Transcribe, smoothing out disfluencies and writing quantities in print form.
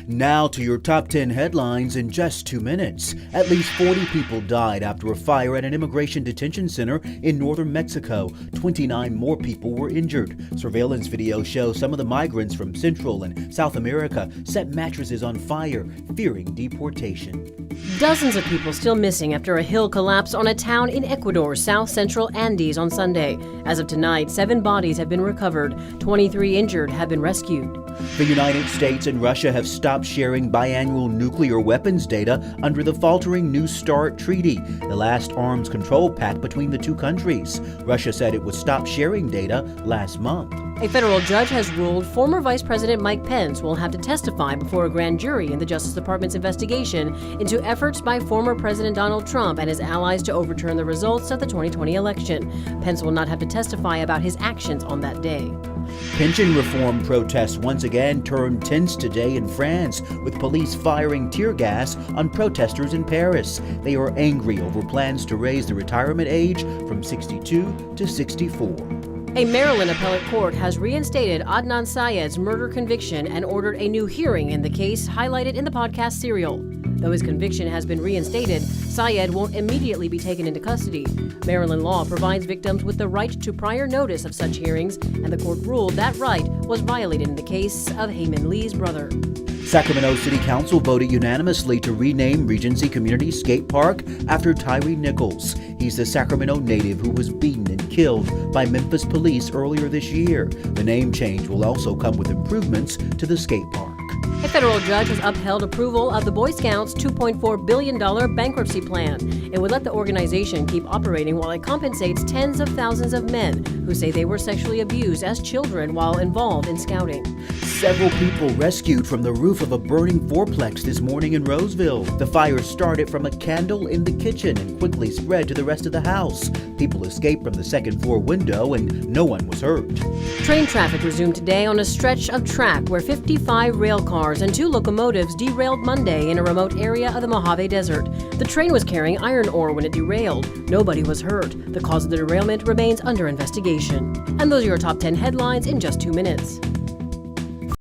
Now to your top 10 headlines in just 2 minutes. At least 40 people died after a fire at an immigration detention center in northern Mexico. 29 more people were injured. Surveillance video shows some of the migrants from Central and South America set mattresses on fire, fearing deportation. Dozens of people still missing after a hill collapsed on a town in Ecuador's south-central Andes on Sunday. As of tonight, 7 bodies have been recovered. 23 injured have been rescued. The United States and Russia have stopped sharing biannual nuclear weapons data under the faltering New START treaty, the last arms control pact between the two countries. Russia said it would stop sharing data last month. A federal judge has ruled former Vice President Mike Pence will have to testify before a grand jury in the Justice Department's investigation into efforts by former President Donald Trump and his allies to overturn the results of the 2020 election. Pence will not have to testify about his actions on that day. Pension reform protests once again turned tense today in France, with police firing tear gas on protesters in Paris. They are angry over plans to raise the retirement age from 62 to 64. A Maryland appellate court has reinstated Adnan Syed's murder conviction and ordered a new hearing in the case highlighted in the podcast Serial. Though his conviction has been reinstated, Syed won't immediately be taken into custody. Maryland law provides victims with the right to prior notice of such hearings, and the court ruled that right was violated in the case of Heyman Lee's brother. Sacramento City Council voted unanimously to rename Regency Community Skate Park after Tyree Nichols. He's the Sacramento native who was beaten and killed by Memphis police earlier this year. The name change will also come with improvements to the skate park. A federal judge has upheld approval of the Boy Scouts' $2.4 billion bankruptcy plan. It would let the organization keep operating while it compensates tens of thousands of men who say they were sexually abused as children while involved in scouting. Several people rescued from the roof of a burning fourplex this morning in Roseville. The fire started from a candle in the kitchen and quickly spread to the rest of the house. People escaped from the second floor window and no one was hurt. Train traffic resumed today on a stretch of track where 55 rail cars and 2 locomotives derailed Monday in a remote area of the Mojave Desert. The train was carrying iron ore when it derailed. Nobody was hurt. The cause of the derailment remains under investigation. And those are your top 10 headlines in just 2 minutes.